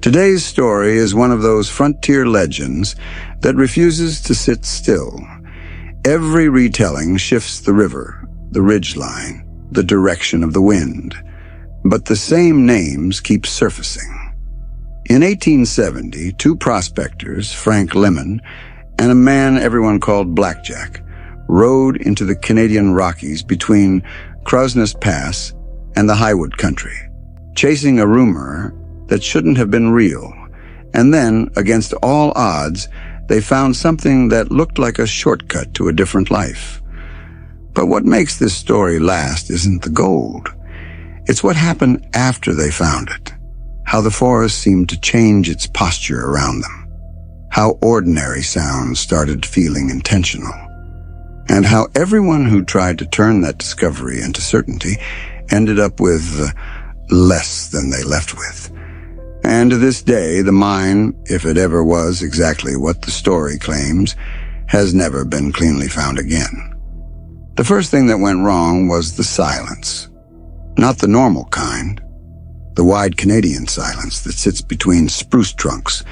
Today's story is one of those frontier legends that refuses to sit still. Every retelling shifts the river, the ridgeline, the direction of the wind, but the same names keep surfacing. In 1870, two prospectors, Frank Lemon and a man everyone called Blackjack, rode into the Canadian Rockies between Crowsnest Pass and the Highwood country, chasing a rumor that shouldn't have been real. And then, against all odds, they found something that looked like a shortcut to a different life. But what makes this story last isn't the gold. It's what happened after they found it, how the forest seemed to change its posture around them, how ordinary sounds started feeling intentional, and how everyone who tried to turn that discovery into certainty ended up with less than they left with. And to this day, the mine, if it ever was exactly what the story claims, has never been cleanly found again. The first thing that went wrong was the silence. Not the normal kind, the wide Canadian silence that sits between spruce trunks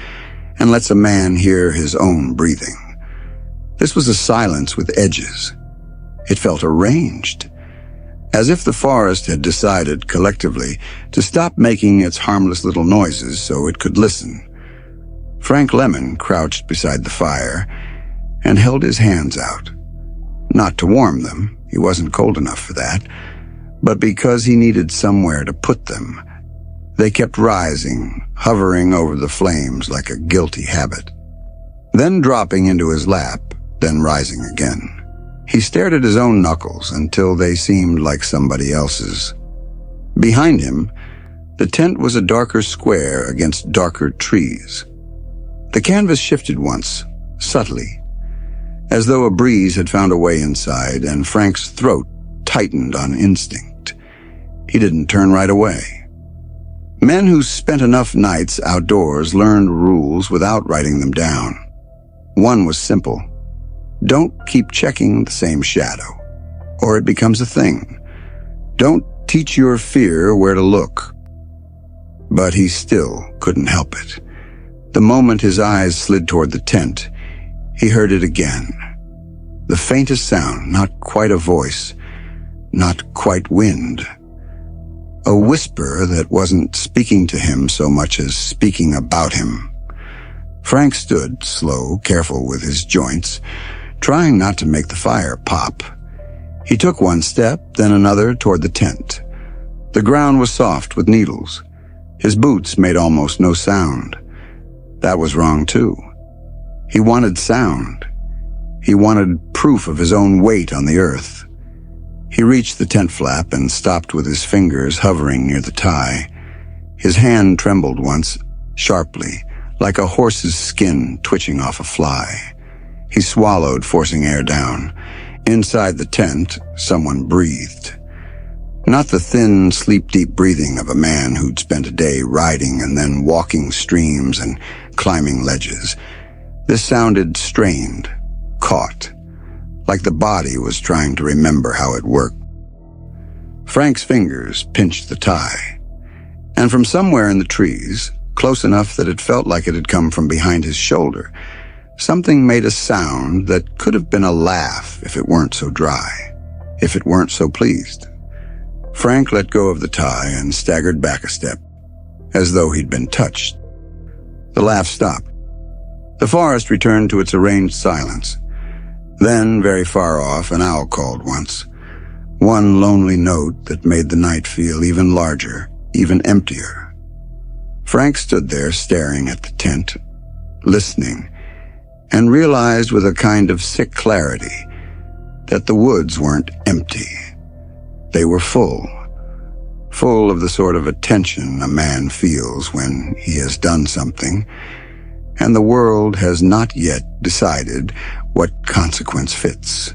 and lets a man hear his own breathing. This was a silence with edges. It felt arranged, as if the forest had decided collectively to stop making its harmless little noises so it could listen. Frank Lemon crouched beside the fire and held his hands out. Not to warm them, he wasn't cold enough for that, but because he needed somewhere to put them. They kept rising, hovering over the flames like a guilty habit, then dropping into his lap, then rising again. He stared at his own knuckles until they seemed like somebody else's. Behind him, the tent was a darker square against darker trees. The canvas shifted once, subtly, as though a breeze had found a way inside, and Frank's throat tightened on instinct. He didn't turn right away. Men who spent enough nights outdoors learned rules without writing them down. One was simple. Don't keep checking the same shadow, or it becomes a thing. Don't teach your fear where to look. But he still couldn't help it. The moment his eyes slid toward the tent, he heard it again. The faintest sound, not quite a voice, not quite wind. A whisper that wasn't speaking to him so much as speaking about him. Frank stood, slow, careful with his joints, trying not to make the fire pop. He took one step, then another toward the tent. The ground was soft with needles. His boots made almost no sound. That was wrong too. He wanted sound. He wanted proof of his own weight on the earth. He reached the tent flap and stopped with his fingers hovering near the tie. His hand trembled once, sharply, like a horse's skin twitching off a fly. He swallowed, forcing air down. Inside the tent, someone breathed. Not the thin, sleep-deep breathing of a man who'd spent a day riding and then walking streams and climbing ledges. This sounded strained, caught, like the body was trying to remember how it worked. Frank's fingers pinched the tie, and from somewhere in the trees, close enough that it felt like it had come from behind his shoulder, something made a sound that could have been a laugh if it weren't so dry, if it weren't so pleased. Frank let go of the tie and staggered back a step, as though he'd been touched. The laugh stopped. The forest returned to its arranged silence. Then, very far off, an owl called once. One lonely note that made the night feel even larger, even emptier. Frank stood there staring at the tent, listening, and realized with a kind of sick clarity that the woods weren't empty. They were full of the sort of attention a man feels when he has done something, and the world has not yet decided what consequence fits.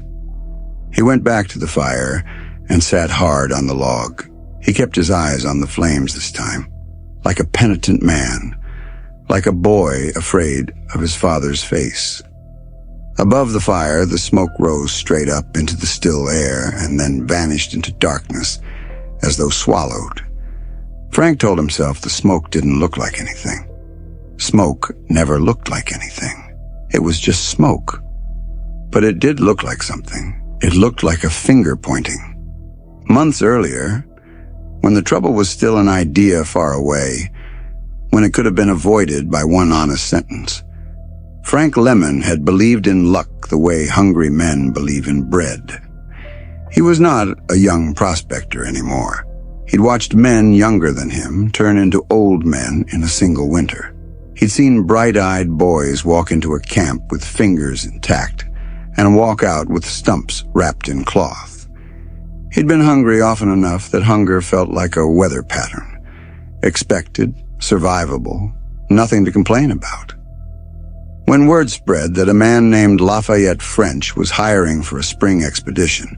He went back to the fire and sat hard on the log. He kept his eyes on the flames this time, like a penitent man, like a boy afraid of his father's face. Above the fire, the smoke rose straight up into the still air and then vanished into darkness, as though swallowed. Frank told himself the smoke didn't look like anything. Smoke never looked like anything. It was just smoke. But it did look like something. It looked like a finger pointing. Months earlier, when the trouble was still an idea far away, when it could have been avoided by one honest sentence, Frank Lemon had believed in luck the way hungry men believe in bread. He was not a young prospector anymore. He'd watched men younger than him turn into old men in a single winter. He'd seen bright-eyed boys walk into a camp with fingers intact and walk out with stumps wrapped in cloth. He'd been hungry often enough that hunger felt like a weather pattern. Expected, survivable, nothing to complain about. When word spread that a man named Lafayette French was hiring for a spring expedition,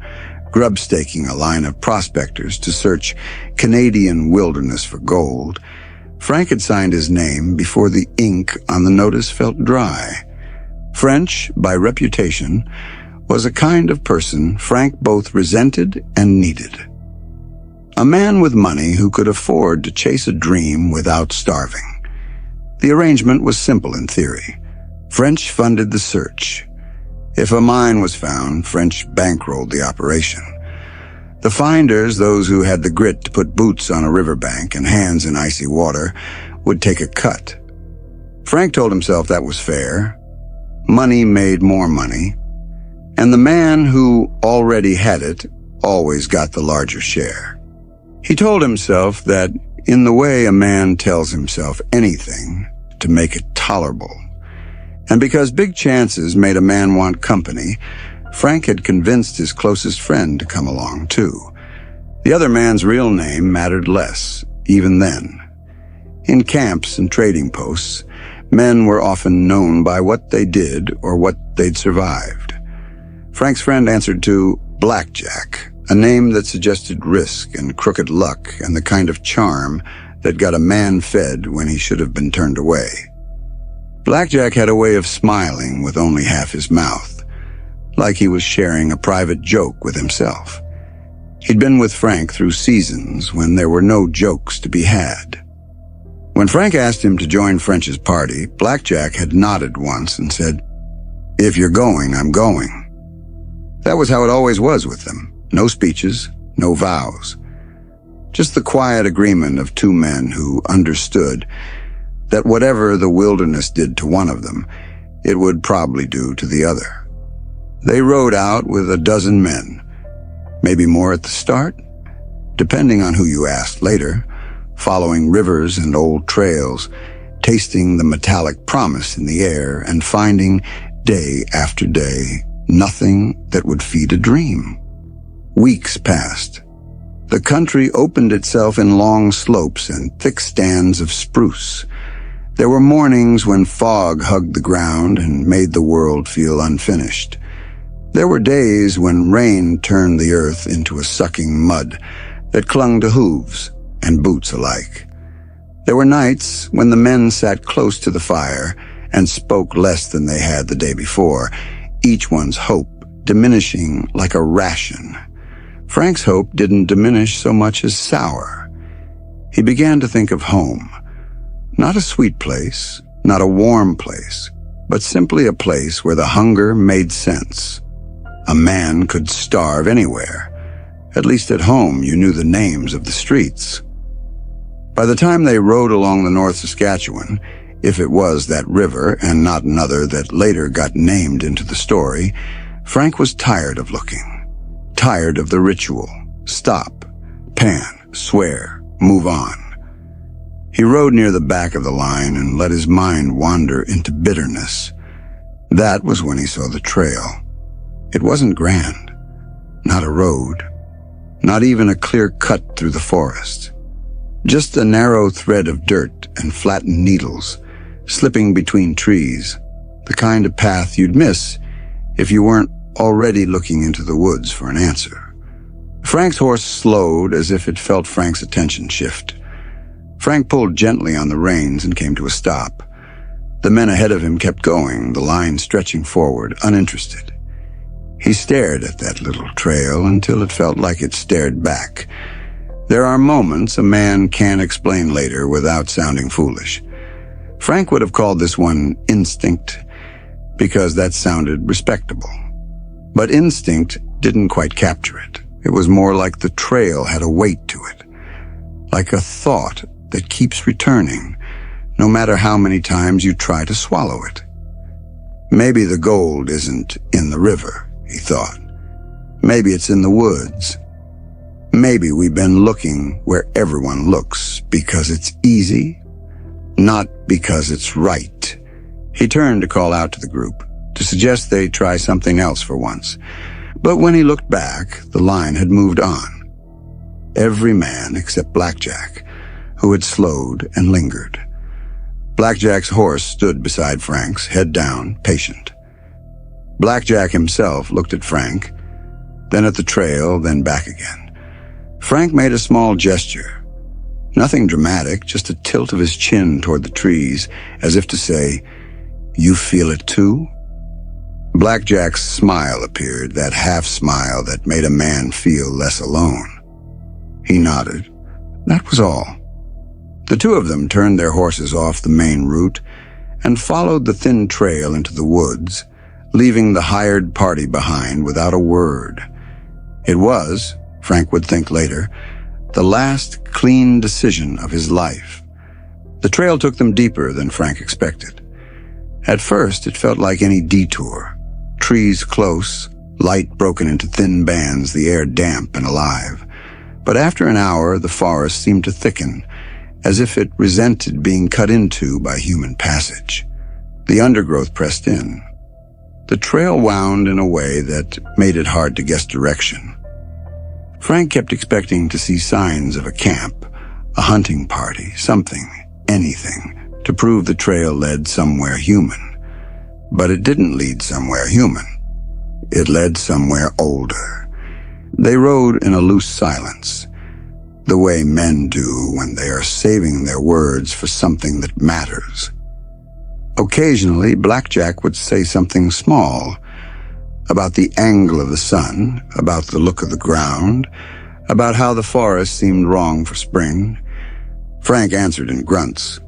grub-staking a line of prospectors to search Canadian wilderness for gold, Frank had signed his name before the ink on the notice felt dry. French, by reputation, was a kind of person Frank both resented and needed. A man with money who could afford to chase a dream without starving. The arrangement was simple in theory. French funded the search. If a mine was found, French bankrolled the operation. The finders, those who had the grit to put boots on a riverbank and hands in icy water, would take a cut. Frank told himself that was fair. Money made more money, and the man who already had it always got the larger share. He told himself that in the way a man tells himself anything to make it tolerable. And because big chances made a man want company, Frank had convinced his closest friend to come along too. The other man's real name mattered less, even then. In camps and trading posts, men were often known by what they did or what they'd survived. Frank's friend answered to Blackjack, a name that suggested risk and crooked luck and the kind of charm that got a man fed when he should have been turned away. Blackjack had a way of smiling with only half his mouth, like he was sharing a private joke with himself. He'd been with Frank through seasons when there were no jokes to be had. When Frank asked him to join French's party, Blackjack had nodded once and said, "If you're going, I'm going." That was how it always was with them. No speeches, no vows. Just the quiet agreement of two men who understood that whatever the wilderness did to one of them, it would probably do to the other. They rode out with a dozen men, maybe more at the start, depending on who you asked later, following rivers and old trails, tasting the metallic promise in the air, and finding, day after day, nothing that would feed a dream. Weeks passed. The country opened itself in long slopes and thick stands of spruce. There were mornings when fog hugged the ground and made the world feel unfinished. There were days when rain turned the earth into a sucking mud that clung to hooves and boots alike. There were nights when the men sat close to the fire and spoke less than they had the day before, each one's hope diminishing like a ration. Frank's hope didn't diminish so much as sour. He began to think of home. Not a sweet place, not a warm place, but simply a place where the hunger made sense. A man could starve anywhere. At least at home you knew the names of the streets. By the time they rode along the North Saskatchewan, if it was that river and not another that later got named into the story, Frank was tired of looking. Tired of the ritual. Stop, pan, swear, move on. He rode near the back of the line and let his mind wander into bitterness. That was when he saw the trail. It wasn't grand. Not a road. Not even a clear cut through the forest. Just a narrow thread of dirt and flattened needles, slipping between trees, the kind of path you'd miss if you weren't already looking into the woods for an answer. Frank's horse slowed as if it felt Frank's attention shift. Frank pulled gently on the reins and came to a stop. The men ahead of him kept going, the line stretching forward, uninterested. He stared at that little trail until it felt like it stared back. There are moments a man can't explain later without sounding foolish. Frank would have called this one instinct, because that sounded respectable. But instinct didn't quite capture it. It was more like the trail had a weight to it, like a thought that keeps returning, no matter how many times you try to swallow it. Maybe the gold isn't in the river, he thought. Maybe it's in the woods. Maybe we've been looking where everyone looks because it's easy, not because it's right. He turned to call out to the group, to suggest they try something else for once. But when he looked back, the line had moved on. Every man except Blackjack, who had slowed and lingered. Blackjack's horse stood beside Frank's, head down, patient. Blackjack himself looked at Frank, then at the trail, then back again. Frank made a small gesture. Nothing dramatic, just a tilt of his chin toward the trees, as if to say, "You feel it too?" Blackjack's smile appeared, that half-smile that made a man feel less alone. He nodded. That was all. The two of them turned their horses off the main route and followed the thin trail into the woods, leaving the hired party behind without a word. It was, Frank would think later, the last clean decision of his life. The trail took them deeper than Frank expected. At first, it felt like any detour. Trees close, light broken into thin bands, the air damp and alive. But after an hour, the forest seemed to thicken, as if it resented being cut into by human passage. The undergrowth pressed in. The trail wound in a way that made it hard to guess direction. Frank kept expecting to see signs of a camp, a hunting party, something, anything, to prove the trail led somewhere human. But it didn't lead somewhere human. It led somewhere older. They rode in a loose silence, the way men do when they are saving their words for something that matters. Occasionally, Blackjack would say something small, about the angle of the sun, about the look of the ground, about how the forest seemed wrong for spring. Frank answered in grunts.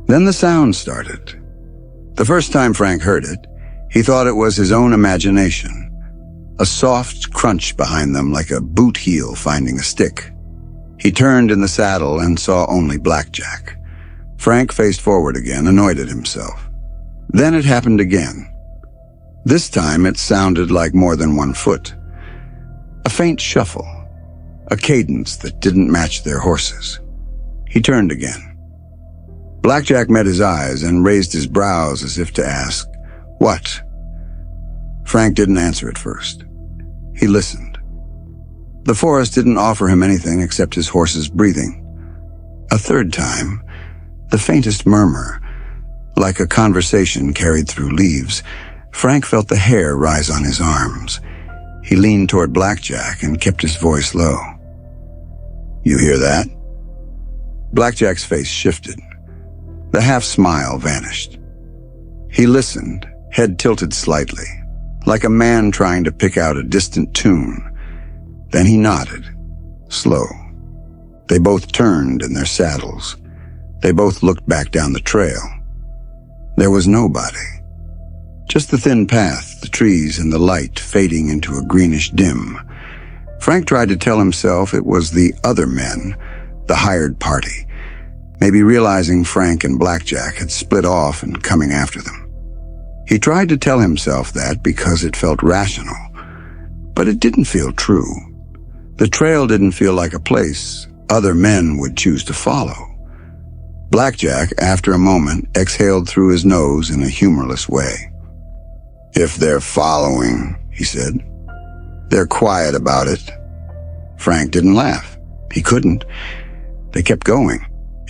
Then the sound started. The first time Frank heard it, he thought it was his own imagination, a soft crunch behind them like a boot heel finding a stick. He turned in the saddle and saw only Blackjack. Frank faced forward again, annoyed at himself. Then it happened again. This time it sounded like more than 1 foot. A faint shuffle, a cadence that didn't match their horses. He turned again. Blackjack met his eyes and raised his brows as if to ask, "What?" Frank didn't answer at first. He listened. The forest didn't offer him anything except his horse's breathing. A third time, the faintest murmur, like a conversation carried through leaves. Frank felt the hair rise on his arms. He leaned toward Blackjack and kept his voice low. "You hear that?" Blackjack's face shifted. The half-smile vanished. He listened, head tilted slightly, like a man trying to pick out a distant tune. Then he nodded, slow. They both turned in their saddles. They both looked back down the trail. There was nobody. Just the thin path, the trees, and the light fading into a greenish dim. Frank tried to tell himself it was the other men, the hired party, maybe realizing Frank and Blackjack had split off and coming after them. He tried to tell himself that because it felt rational, but it didn't feel true. The trail didn't feel like a place other men would choose to follow. Blackjack, after a moment, exhaled through his nose in a humorless way. "If they're following," he said, "they're quiet about it." Frank didn't laugh. He couldn't. They kept going.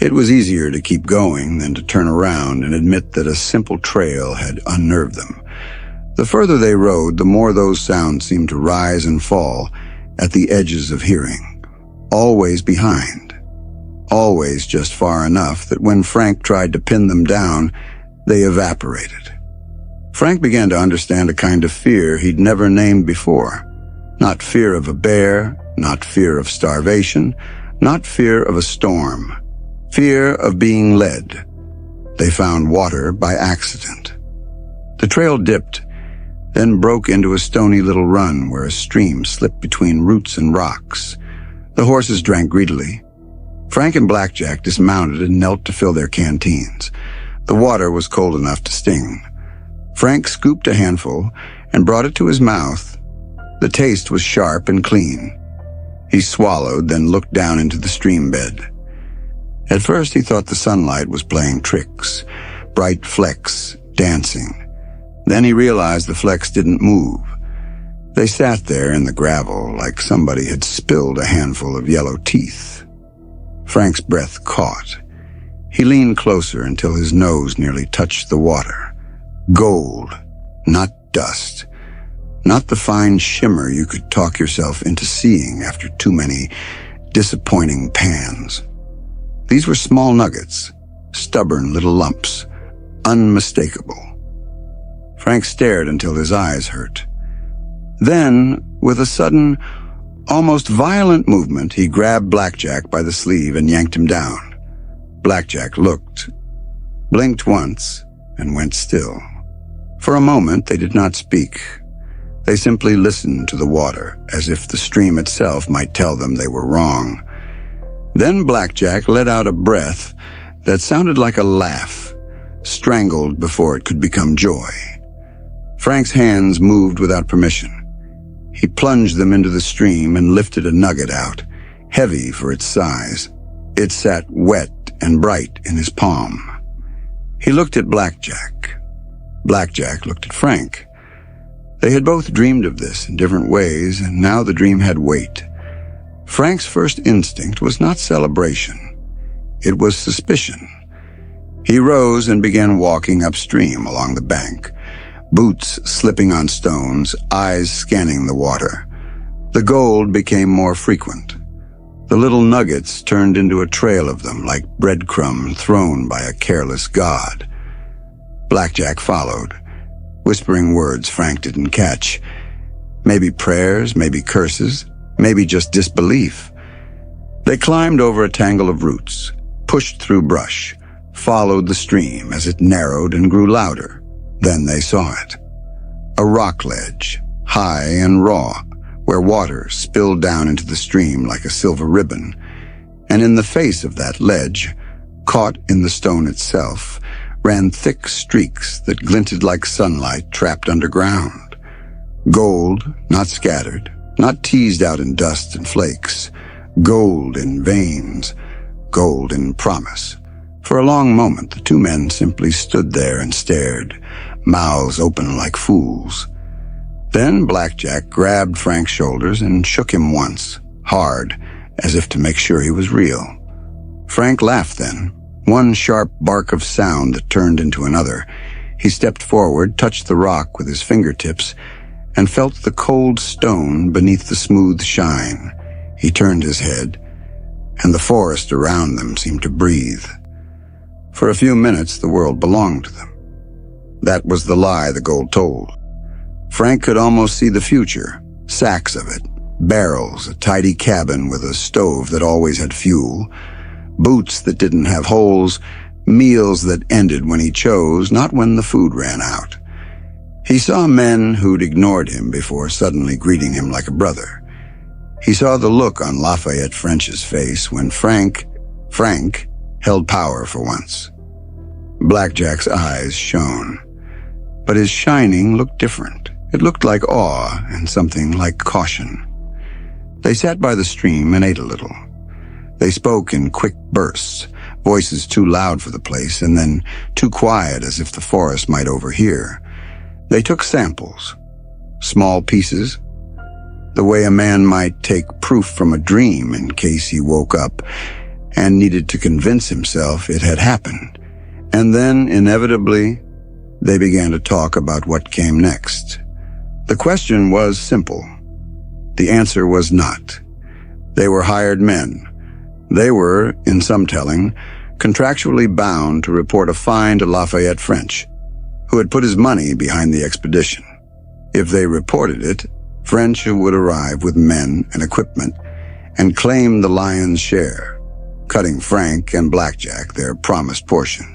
It was easier to keep going than to turn around and admit that a simple trail had unnerved them. The further they rode, the more those sounds seemed to rise and fall at the edges of hearing, always behind, always just far enough that when Frank tried to pin them down, they evaporated. Frank began to understand a kind of fear he'd never named before. Not fear of a bear, not fear of starvation, not fear of a storm. Fear of being led. They found water by accident. The trail dipped, then broke into a stony little run where a stream slipped between roots and rocks. The horses drank greedily. Frank and Blackjack dismounted and knelt to fill their canteens. The water was cold enough to sting. Frank scooped a handful and brought it to his mouth. The taste was sharp and clean. He swallowed, then looked down into the stream bed. At first he thought the sunlight was playing tricks, bright flecks dancing. Then he realized the flecks didn't move. They sat there in the gravel like somebody had spilled a handful of yellow teeth. Frank's breath caught. He leaned closer until his nose nearly touched the water. Gold, not dust. Not the fine shimmer you could talk yourself into seeing after too many disappointing pans. These were small nuggets, stubborn little lumps, unmistakable. Frank stared until his eyes hurt. Then, with a sudden, almost violent movement, he grabbed Blackjack by the sleeve and yanked him down. Blackjack looked, blinked once, and went still. For a moment, they did not speak. They simply listened to the water, as if the stream itself might tell them they were wrong. Then Blackjack let out a breath that sounded like a laugh, strangled before it could become joy. Frank's hands moved without permission. He plunged them into the stream and lifted a nugget out, heavy for its size. It sat wet and bright in his palm. He looked at Blackjack. Blackjack looked at Frank. They had both dreamed of this in different ways, and now the dream had weight. Frank's first instinct was not celebration. It was suspicion. He rose and began walking upstream along the bank, boots slipping on stones, eyes scanning the water. The gold became more frequent. The little nuggets turned into a trail of them like breadcrumbs thrown by a careless god. Blackjack followed, whispering words Frank didn't catch. Maybe prayers, maybe curses, maybe just disbelief. They climbed over a tangle of roots, pushed through brush, followed the stream as it narrowed and grew louder. Then they saw it. A rock ledge, high and raw, where water spilled down into the stream like a silver ribbon. And in the face of that ledge, caught in the stone itself, ran thick streaks that glinted like sunlight trapped underground. Gold, not scattered, not teased out in dust and flakes. Gold in veins, gold in promise. For a long moment, the two men simply stood there and stared, mouths open like fools. Then Blackjack grabbed Frank's shoulders and shook him once, hard, as if to make sure he was real. Frank laughed then, one sharp bark of sound that turned into another. He stepped forward, touched the rock with his fingertips, and felt the cold stone beneath the smooth shine. He turned his head, and the forest around them seemed to breathe. For a few minutes, the world belonged to them. That was the lie the gold told. Frank could almost see the future, sacks of it, barrels, a tidy cabin with a stove that always had fuel, boots that didn't have holes, meals that ended when he chose, not when the food ran out. He saw men who'd ignored him before suddenly greeting him like a brother. He saw the look on Lafayette French's face when Frank held power for once. Blackjack's eyes shone, but his shining looked different. It looked like awe and something like caution. They sat by the stream and ate a little. They spoke in quick bursts, voices too loud for the place and then too quiet as if the forest might overhear. They took samples, small pieces, the way a man might take proof from a dream in case he woke up and needed to convince himself it had happened. And then, inevitably, they began to talk about what came next. The question was simple. The answer was not. They were hired men. They were, in some telling, contractually bound to report a fine to Lafayette French, who had put his money behind the expedition. If they reported it, French would arrive with men and equipment and claim the lion's share, cutting Frank and Blackjack their promised portion.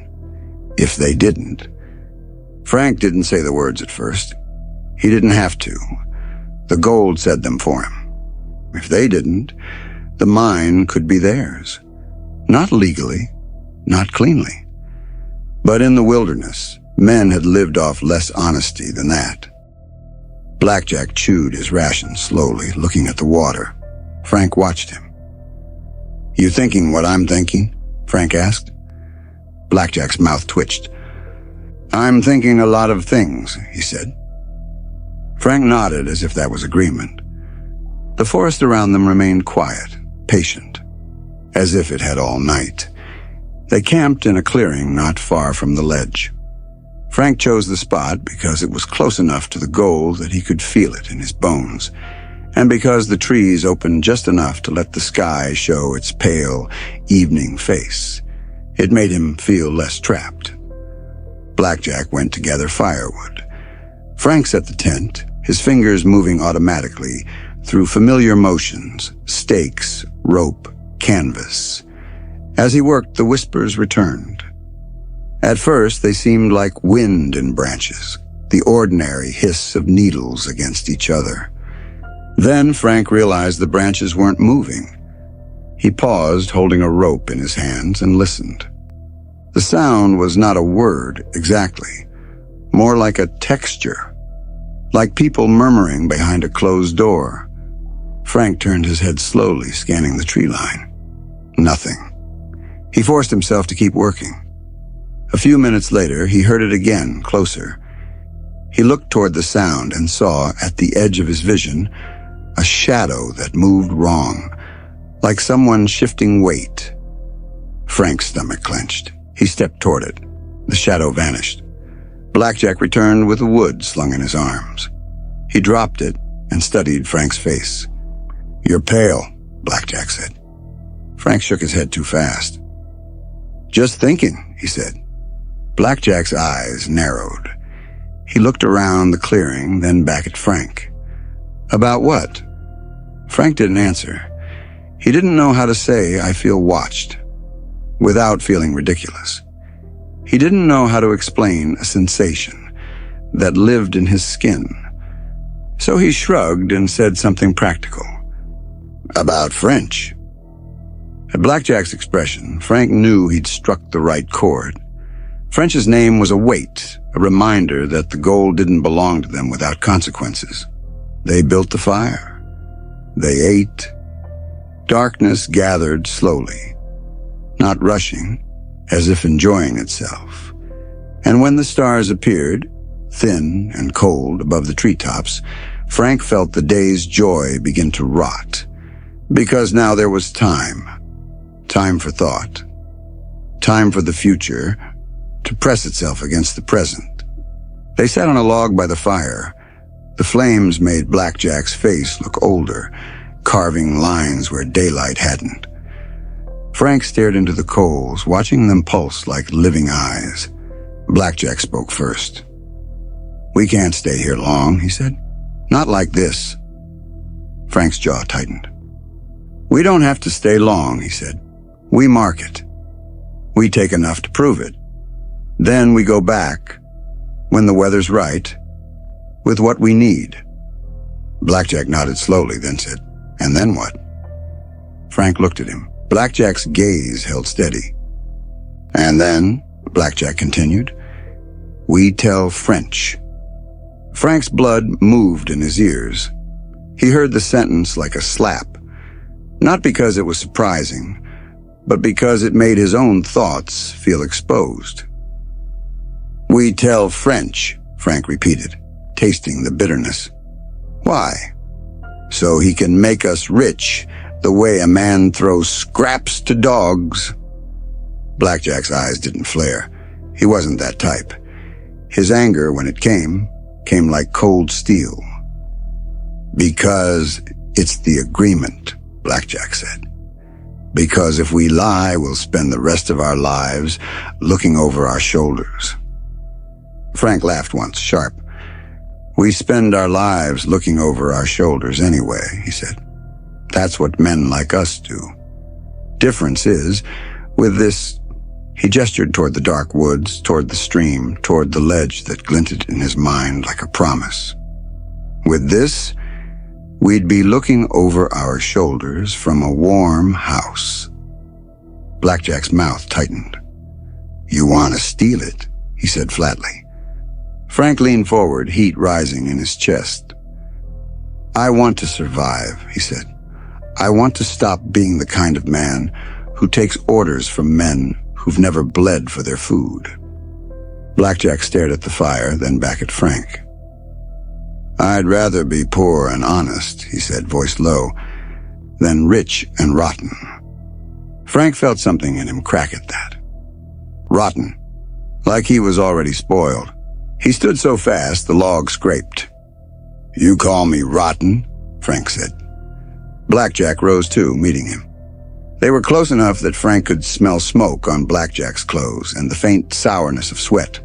if they didn't. Frank didn't say the words at first. He didn't have to. The gold said them for him. If they didn't, the mine could be theirs. Not legally, not cleanly. But in the wilderness, men had lived off less honesty than that. Blackjack chewed his ration slowly, looking at the water. Frank watched him. "You thinking what I'm thinking?" Frank asked. Blackjack's mouth twitched. "I'm thinking a lot of things," he said. Frank nodded as if that was agreement. The forest around them remained quiet, patient, as if it had all night. They camped in a clearing not far from the ledge. Frank chose the spot because it was close enough to the gold that he could feel it in his bones, and because the trees opened just enough to let the sky show its pale, evening face. It made him feel less trapped. Blackjack went to gather firewood. Frank set the tent, his fingers moving automatically through familiar motions, stakes, rope, canvas. As he worked, the whispers returned. At first, they seemed like wind in branches, the ordinary hiss of needles against each other. Then Frank realized the branches weren't moving. He paused, holding a rope in his hands, and listened. The sound was not a word exactly, more like a texture, like people murmuring behind a closed door. Frank turned his head slowly, scanning the tree line. Nothing. He forced himself to keep working. A few minutes later, he heard it again, closer. He looked toward the sound and saw, at the edge of his vision, a shadow that moved wrong, like someone shifting weight. Frank's stomach clenched. He stepped toward it. The shadow vanished. Blackjack returned with the wood slung in his arms. He dropped it and studied Frank's face. "You're pale," Blackjack said. Frank shook his head too fast. "Just thinking," he said. Blackjack's eyes narrowed. He looked around the clearing, then back at Frank. "About what?" Frank didn't answer. He didn't know how to say, "I feel watched," without feeling ridiculous. He didn't know how to explain a sensation that lived in his skin. So he shrugged and said something practical. "About French." At Blackjack's expression, Frank knew he'd struck the right chord. French's name was a weight, a reminder that the gold didn't belong to them without consequences. They built the fire. They ate. Darkness gathered slowly, not rushing, as if enjoying itself. And when the stars appeared, thin and cold above the treetops, Frank felt the day's joy begin to rot. Because now there was time. Time for thought. Time for the future to press itself against the present. They sat on a log by the fire. The flames made Blackjack's face look older, carving lines where daylight hadn't. Frank stared into the coals, watching them pulse like living eyes. Blackjack spoke first. "We can't stay here long," he said. "Not like this." Frank's jaw tightened. "We don't have to stay long," he said. "We market. We take enough to prove it. Then we go back, when the weather's right, with what we need." Blackjack nodded slowly, then said, "And then what?" Frank looked at him. Blackjack's gaze held steady. "And then," Blackjack continued, "we tell French." Frank's blood moved in his ears. He heard the sentence like a slap, not because it was surprising, but because it made his own thoughts feel exposed. "We tell French," Frank repeated, tasting the bitterness. "Why?" "So he can make us rich, the way a man throws scraps to dogs." Blackjack's eyes didn't flare. He wasn't that type. His anger, when it came like cold steel. "Because it's the agreement," Blackjack said. "Because if we lie, we'll spend the rest of our lives looking over our shoulders." Frank laughed once, sharp. "We spend our lives looking over our shoulders anyway," he said. "That's what men like us do. Difference is, with this He gestured toward the dark woods, toward the stream, toward the ledge that glinted in his mind like a promise. With this, we'd be looking over our shoulders from a warm house. Blackjack's mouth tightened. "You want to steal it," he said flatly. Frank leaned forward, heat rising in his chest. "I want to survive," he said. "I want to stop being the kind of man who takes orders from men who've never bled for their food." Blackjack stared at the fire, then back at Frank. "I'd rather be poor and honest," he said, voice low, "than rich and rotten." Frank felt something in him crack at that. Rotten, like he was already spoiled. He stood so fast the log scraped. "You call me rotten?" Frank said. Blackjack rose too, meeting him. They were close enough that Frank could smell smoke on Blackjack's clothes and the faint sourness of sweat.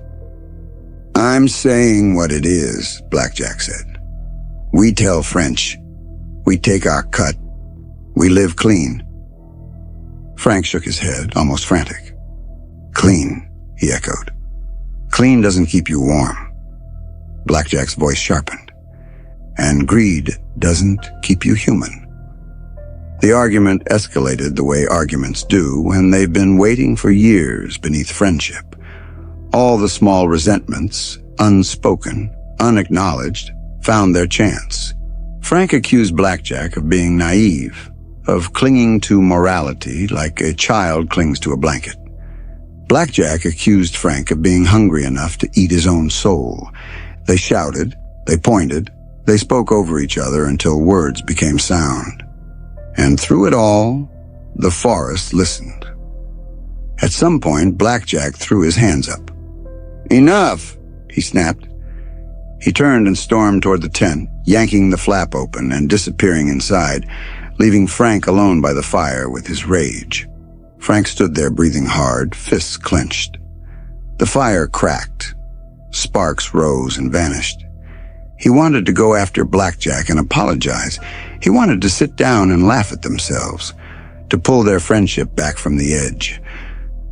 "I'm saying what it is," Blackjack said. "We tell French. We take our cut. We live clean." Frank shook his head, almost frantic. "Clean," he echoed. "Clean doesn't keep you warm." Blackjack's voice sharpened. "And greed doesn't keep you human." The argument escalated the way arguments do when they've been waiting for years beneath friendship. All the small resentments, unspoken, unacknowledged, found their chance. Frank accused Blackjack of being naive, of clinging to morality like a child clings to a blanket. Blackjack accused Frank of being hungry enough to eat his own soul. They shouted, they pointed, they spoke over each other until words became sound. And through it all, the forest listened. At some point, Blackjack threw his hands up. "Enough!" he snapped. He turned and stormed toward the tent, yanking the flap open and disappearing inside, leaving Frank alone by the fire with his rage. Frank stood there breathing hard, fists clenched. The fire cracked. Sparks rose and vanished. He wanted to go after Blackjack and apologize. He wanted to sit down and laugh at themselves, to pull their friendship back from the edge.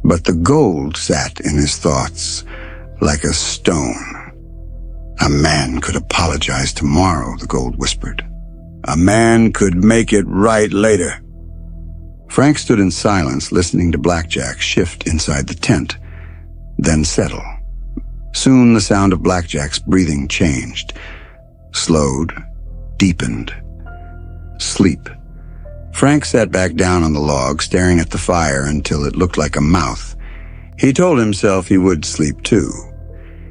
But the gold sat in his thoughts like a stone. "A man could apologize tomorrow," the gold whispered. "A man could make it right later." Frank stood in silence, listening to Blackjack shift inside the tent, then settle. Soon the sound of Blackjack's breathing changed, slowed, deepened. Sleep. Frank sat back down on the log, staring at the fire until it looked like a mouth. He told himself he would sleep too.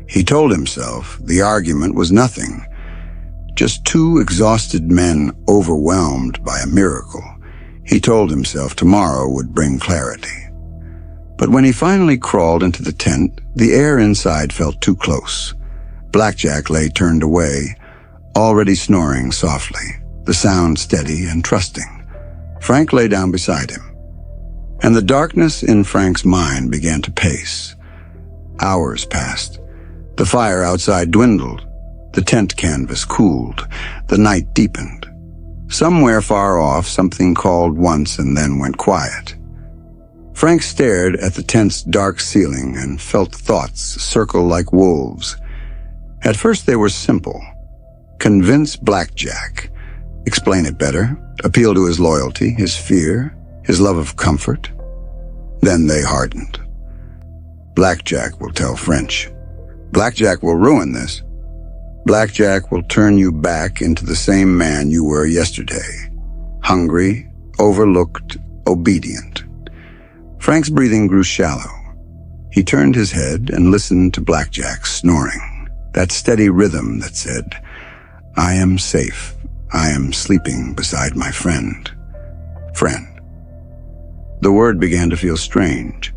He told himself the argument was nothing, just two exhausted men overwhelmed by a miracle. He told himself tomorrow would bring clarity. But when he finally crawled into the tent, the air inside felt too close. Blackjack lay turned away, already snoring softly, the sound steady and trusting. Frank lay down beside him, and the darkness in Frank's mind began to pace. Hours passed. The fire outside dwindled. The tent canvas cooled. The night deepened. Somewhere far off, something called once and then went quiet. Frank stared at the tent's dark ceiling and felt thoughts circle like wolves. At first they were simple. Convince Blackjack. Explain it better. Appeal to his loyalty, his fear, his love of comfort. Then they hardened. Blackjack will tell French. Blackjack will ruin this. Blackjack will turn you back into the same man you were yesterday. Hungry, overlooked, obedient. Frank's breathing grew shallow. He turned his head and listened to Blackjack snoring, that steady rhythm that said, "I am safe. I am sleeping beside my friend." Friend. The word began to feel strange,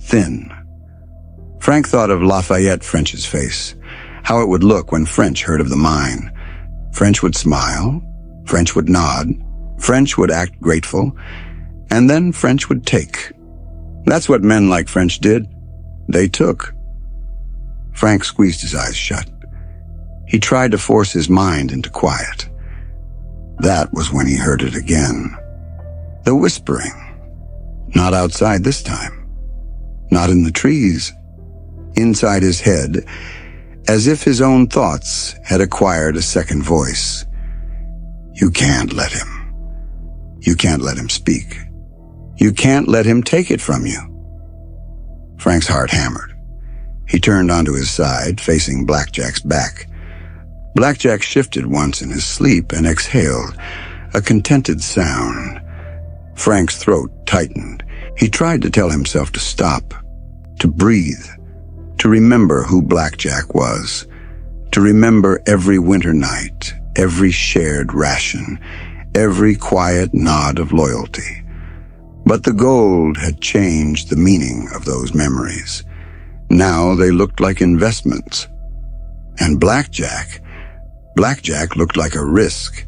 thin. Frank thought of Lafayette French's face, how it would look when French heard of the mine. French would smile, French would nod, French would act grateful, and then French would take. That's what men like French did. They took. Frank squeezed his eyes shut. He tried to force his mind into quiet. That was when he heard it again. The whispering. Not outside this time. not in the trees. Inside his head, as if his own thoughts had acquired a second voice. You can't let him. You can't let him speak. You can't let him take it from you. Frank's heart hammered. He turned onto his side, facing Blackjack's back. Blackjack shifted once in his sleep and exhaled, a contented sound. Frank's throat tightened. He tried to tell himself to stop, to breathe, to remember who Blackjack was, to remember every winter night, every shared ration, every quiet nod of loyalty. But the gold had changed the meaning of those memories. Now they looked like investments. And Blackjack looked like a risk.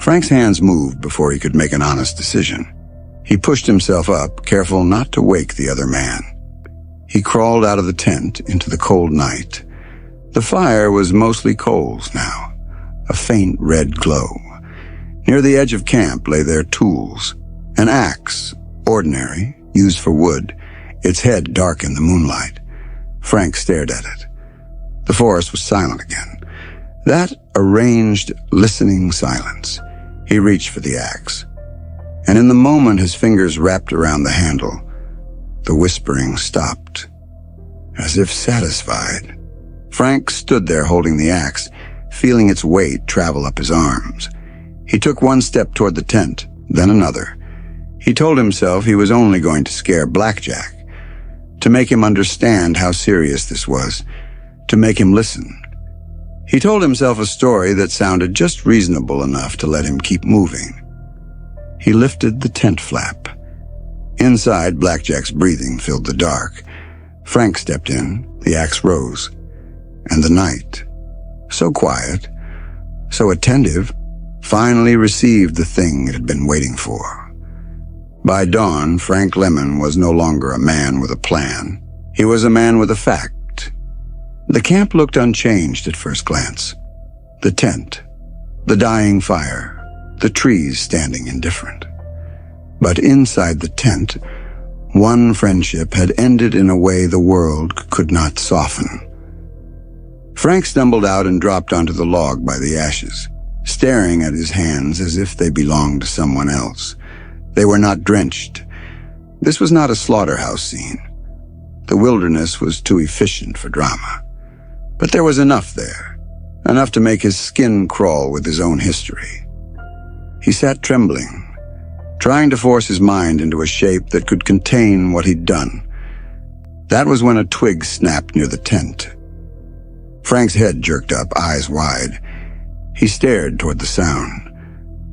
Frank's hands moved before he could make an honest decision. He pushed himself up, careful not to wake the other man. He crawled out of the tent into the cold night. The fire was mostly coals now, a faint red glow. Near the edge of camp lay their tools. An axe, ordinary, used for wood, its head dark in the moonlight. Frank stared at it. The forest was silent again. That arranged, listening silence. He reached for the axe. And in the moment his fingers wrapped around the handle, the whispering stopped, as if satisfied. Frank stood there holding the axe, feeling its weight travel up his arms. He took one step toward the tent, then another. He told himself he was only going to scare Blackjack, to make him understand how serious this was, to make him listen. He told himself a story that sounded just reasonable enough to let him keep moving. He lifted the tent flap. Inside, Blackjack's breathing filled the dark. Frank stepped in, the axe rose, and the night, so quiet, so attentive, finally received the thing it had been waiting for. By dawn, Frank Lemon was no longer a man with a plan. He was a man with a fact. The camp looked unchanged at first glance. The tent, the dying fire, the trees standing indifferent. But inside the tent, one friendship had ended in a way the world could not soften. Frank stumbled out and dropped onto the log by the ashes, staring at his hands as if they belonged to someone else. They were not drenched. This was not a slaughterhouse scene. The wilderness was too efficient for drama. But there was enough there, enough to make his skin crawl with his own history. He sat trembling, trying to force his mind into a shape that could contain what he'd done. That was when a twig snapped near the tent. Frank's head jerked up, eyes wide. He stared toward the sound.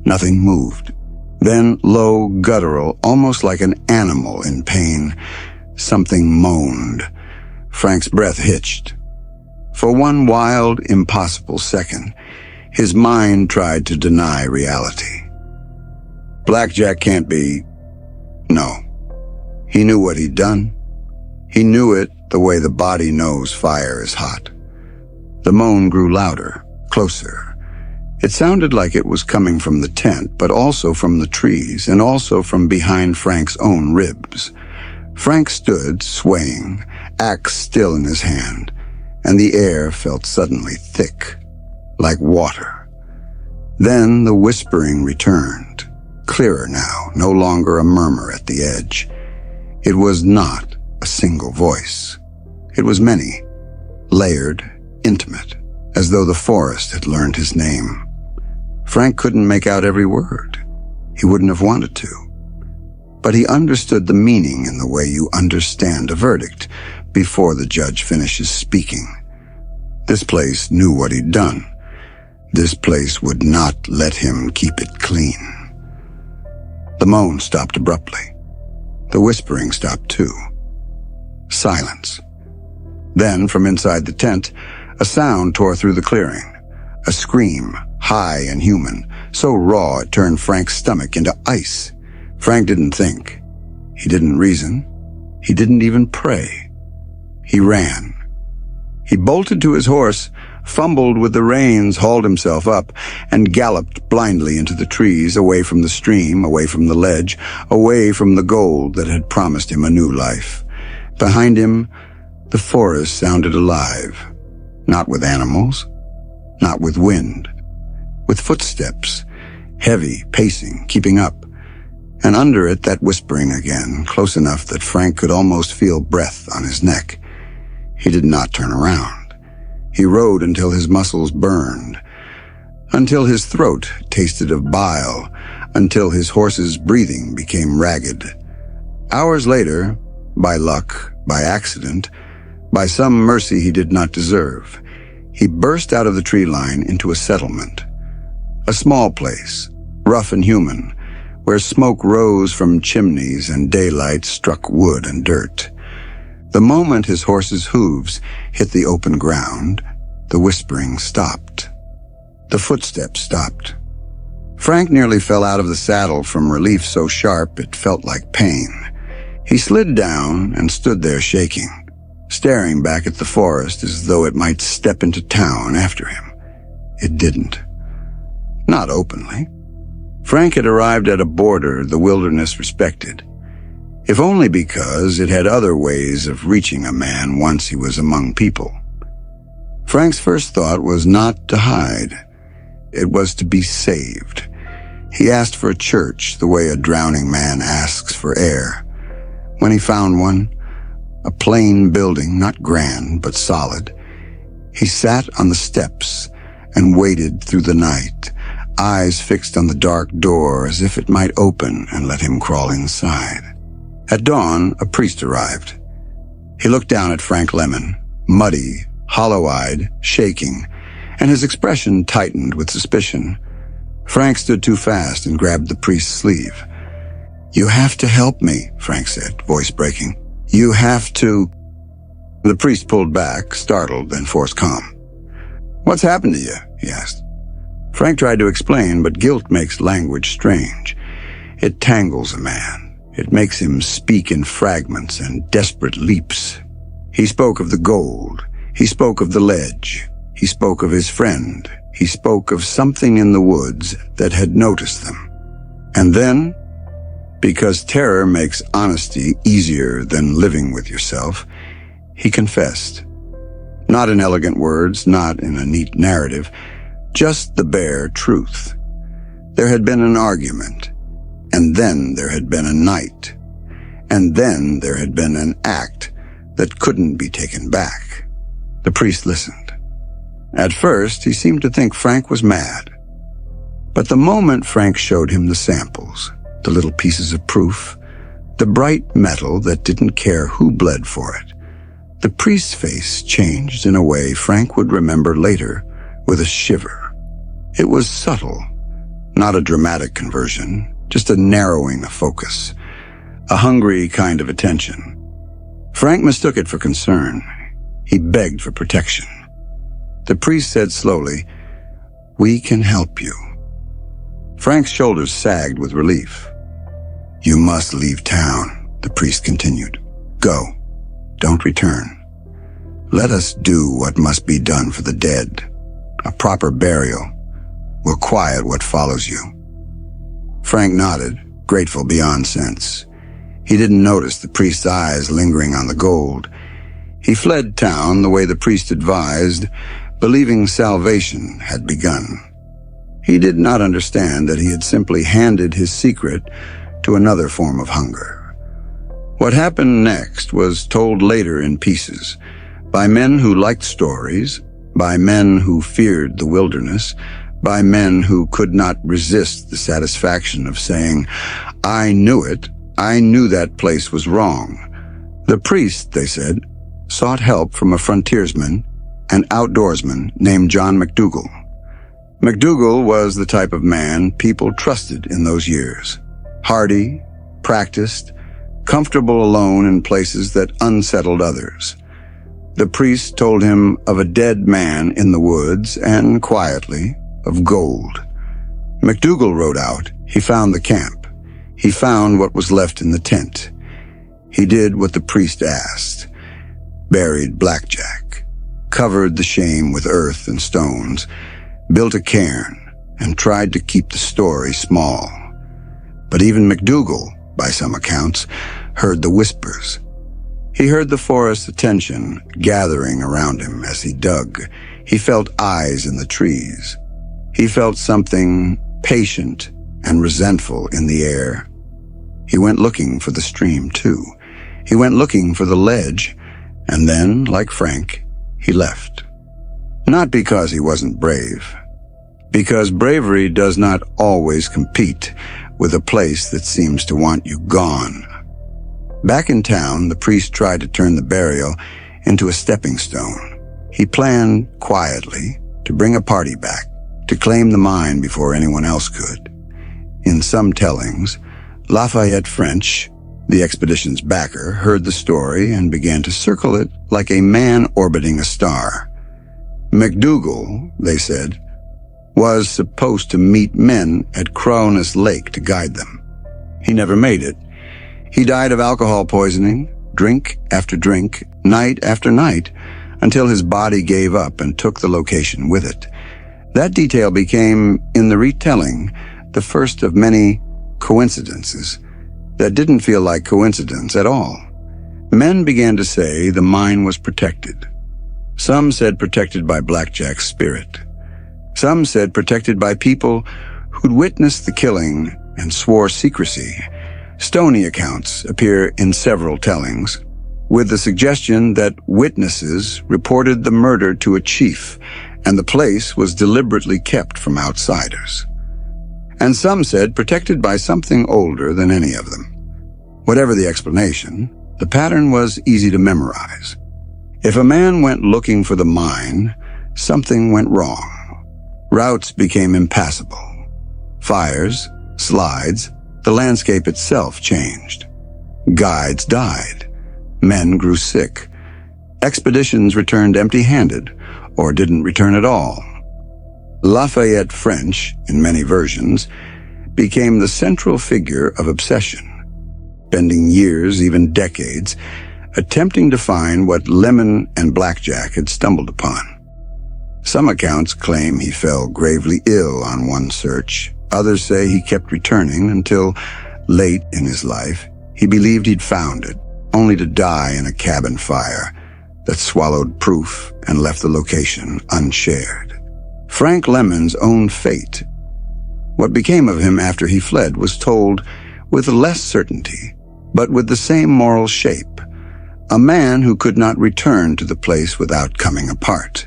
Nothing moved. Then, low, guttural, almost like an animal in pain, something moaned. Frank's breath hitched. For one wild, impossible second, his mind tried to deny reality. Blackjack can't be... No. He knew what he'd done. He knew it the way the body knows fire is hot. The moan grew louder, closer. It sounded like it was coming from the tent, but also from the trees, and also from behind Frank's own ribs. Frank stood, swaying, axe still in his hand, and the air felt suddenly thick, like water. Then the whispering returned, clearer now, no longer a murmur at the edge. It was not a single voice. It was many, layered, intimate, as though the forest had learned his name. Frank couldn't make out every word. He wouldn't have wanted to. But he understood the meaning in the way you understand a verdict before the judge finishes speaking. This place knew what he'd done. This place would not let him keep it clean. The moan stopped abruptly. The whispering stopped too. Silence. Then, from inside the tent, a sound tore through the clearing. A scream, high and human, so raw it turned Frank's stomach into ice. Frank didn't think. He didn't reason. He didn't even pray. He ran. He bolted to his horse, fumbled with the reins, hauled himself up, and galloped blindly into the trees, away from the stream, away from the ledge, away from the gold that had promised him a new life. Behind him, the forest sounded alive, not with animals, not with wind, with footsteps, heavy, pacing, keeping up, and under it that whispering again, close enough that Frank could almost feel breath on his neck. He did not turn around. He rode until his muscles burned, until his throat tasted of bile, until his horse's breathing became ragged. Hours later, by luck, by accident, by some mercy he did not deserve, he burst out of the tree line into a settlement. A small place, rough and human, where smoke rose from chimneys and daylight struck wood and dirt. The moment his horse's hooves hit the open ground, the whispering stopped. The footsteps stopped. Frank nearly fell out of the saddle from relief so sharp it felt like pain. He slid down and stood there shaking, staring back at the forest as though it might step into town after him. It didn't. Not openly. Frank had arrived at a border the wilderness respected, if only because it had other ways of reaching a man once he was among people. Frank's first thought was not to hide. It was to be saved. He asked for a church the way a drowning man asks for air. When he found one, a plain building, not grand but solid, he sat on the steps and waited through the night, eyes fixed on the dark door as if it might open and let him crawl inside. At dawn, a priest arrived. He looked down at Frank Lemon, muddy, hollow-eyed, shaking, and his expression tightened with suspicion. Frank stood too fast and grabbed the priest's sleeve. "You have to help me," Frank said, voice breaking. "You have to—" The priest pulled back, startled, then forced calm. "What's happened to you?" he asked. Frank tried to explain, but guilt makes language strange. It tangles a man. It makes him speak in fragments and desperate leaps. He spoke of the gold. He spoke of the ledge. He spoke of his friend. He spoke of something in the woods that had noticed them. And then, because terror makes honesty easier than living with yourself, he confessed. Not in elegant words, not in a neat narrative, just the bare truth. There had been an argument, and then there had been a night, and then there had been an act that couldn't be taken back. The priest listened. At first, he seemed to think Frank was mad. But the moment Frank showed him the samples, the little pieces of proof, the bright metal that didn't care who bled for it, the priest's face changed in a way Frank would remember later with a shiver. It was subtle, not a dramatic conversion, just a narrowing of focus, a hungry kind of attention. Frank mistook it for concern. He begged for protection. The priest said slowly, "We can help you." Frank's shoulders sagged with relief. "You must leave town," the priest continued. "Go. Don't return. Let us do what must be done for the dead. A proper burial will quiet what follows you." Frank nodded, grateful beyond sense. He didn't notice the priest's eyes lingering on the gold. He fled town the way the priest advised, believing salvation had begun. He did not understand that he had simply handed his secret to another form of hunger. What happened next was told later in pieces, by men who liked stories, by men who feared the wilderness, by men who could not resist the satisfaction of saying, "I knew it, I knew that place was wrong." The priest, they said, sought help from a frontiersman, an outdoorsman named John McDougall. McDougall was the type of man people trusted in those years. Hardy, practiced, comfortable alone in places that unsettled others. The priest told him of a dead man in the woods and, quietly, of gold. McDougall rode out. He found the camp. He found what was left in the tent. He did what the priest asked. Buried Blackjack. Covered the shame with earth and stones. Built a cairn and tried to keep the story small. But even McDougall, by some accounts, heard the whispers. He heard the forest's attention gathering around him as he dug. He felt eyes in the trees. He felt something patient and resentful in the air. He went looking for the stream, too. He went looking for the ledge, and then, like Frank, he left. Not because he wasn't brave, because bravery does not always compete with a place that seems to want you gone. Back in town, the priest tried to turn the burial into a stepping stone. He planned, quietly, to bring a party back, to claim the mine before anyone else could. In some tellings, Lafayette French, the expedition's backer, heard the story and began to circle it like a man orbiting a star. McDougal, they said, was supposed to meet men at Crowsnest Lake to guide them. He never made it. He died of alcohol poisoning, drink after drink, night after night, until his body gave up and took the location with it. That detail became, in the retelling, the first of many coincidences that didn't feel like coincidence at all. Men began to say the mine was protected. Some said protected by Blackjack's spirit. Some said protected by people who'd witnessed the killing and swore secrecy. Stony accounts appear in several tellings, with the suggestion that witnesses reported the murder to a chief, and the place was deliberately kept from outsiders. And some said protected by something older than any of them. Whatever the explanation, the pattern was easy to memorize. If a man went looking for the mine, something went wrong. Routes became impassable. Fires, slides, the landscape itself changed. Guides died. Men grew sick. Expeditions returned empty-handed, or didn't return at all. Lafayette French, in many versions, became the central figure of obsession, spending years, even decades, attempting to find what Lemon and Blackjack had stumbled upon. Some accounts claim he fell gravely ill on one search. Others say he kept returning until, late in his life, he believed he'd found it, only to die in a cabin fire that swallowed proof and left the location unshared. Frank Lemon's own fate, what became of him after he fled, was told with less certainty, but with the same moral shape. A man who could not return to the place without coming apart.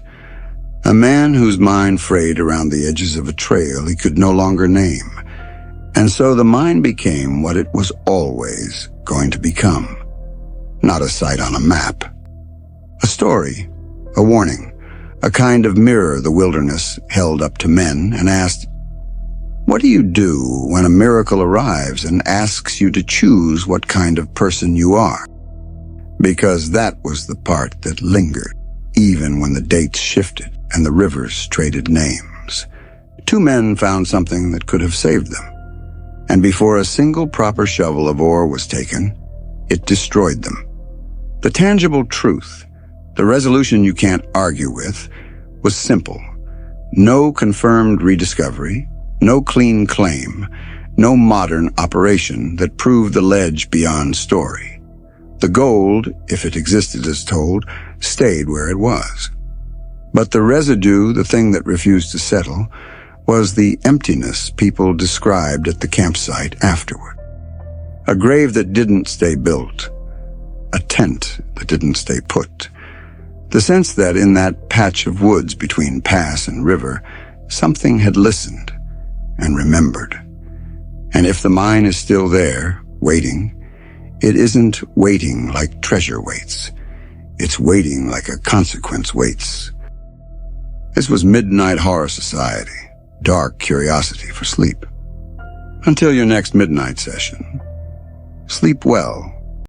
A man whose mind frayed around the edges of a trail he could no longer name. And so the mine became what it was always going to become. Not a site on a map. A story, a warning, a kind of mirror the wilderness held up to men and asked, what do you do when a miracle arrives and asks you to choose what kind of person you are? Because that was the part that lingered, even when the dates shifted and the rivers traded names. Two men found something that could have saved them, and before a single proper shovel of ore was taken, it destroyed them. The tangible truth, the resolution you can't argue with, was simple. No confirmed rediscovery, no clean claim, no modern operation that proved the ledge beyond story. The gold, if it existed as told, stayed where it was. But the residue, the thing that refused to settle, was the emptiness people described at the campsite afterward. A grave that didn't stay built. A tent that didn't stay put. The sense that in that patch of woods between pass and river, something had listened and remembered. And if the mine is still there, waiting, it isn't waiting like treasure waits. It's waiting like a consequence waits. This was Midnight Horror Society, dark curiosity for sleep. Until your next midnight session, sleep well.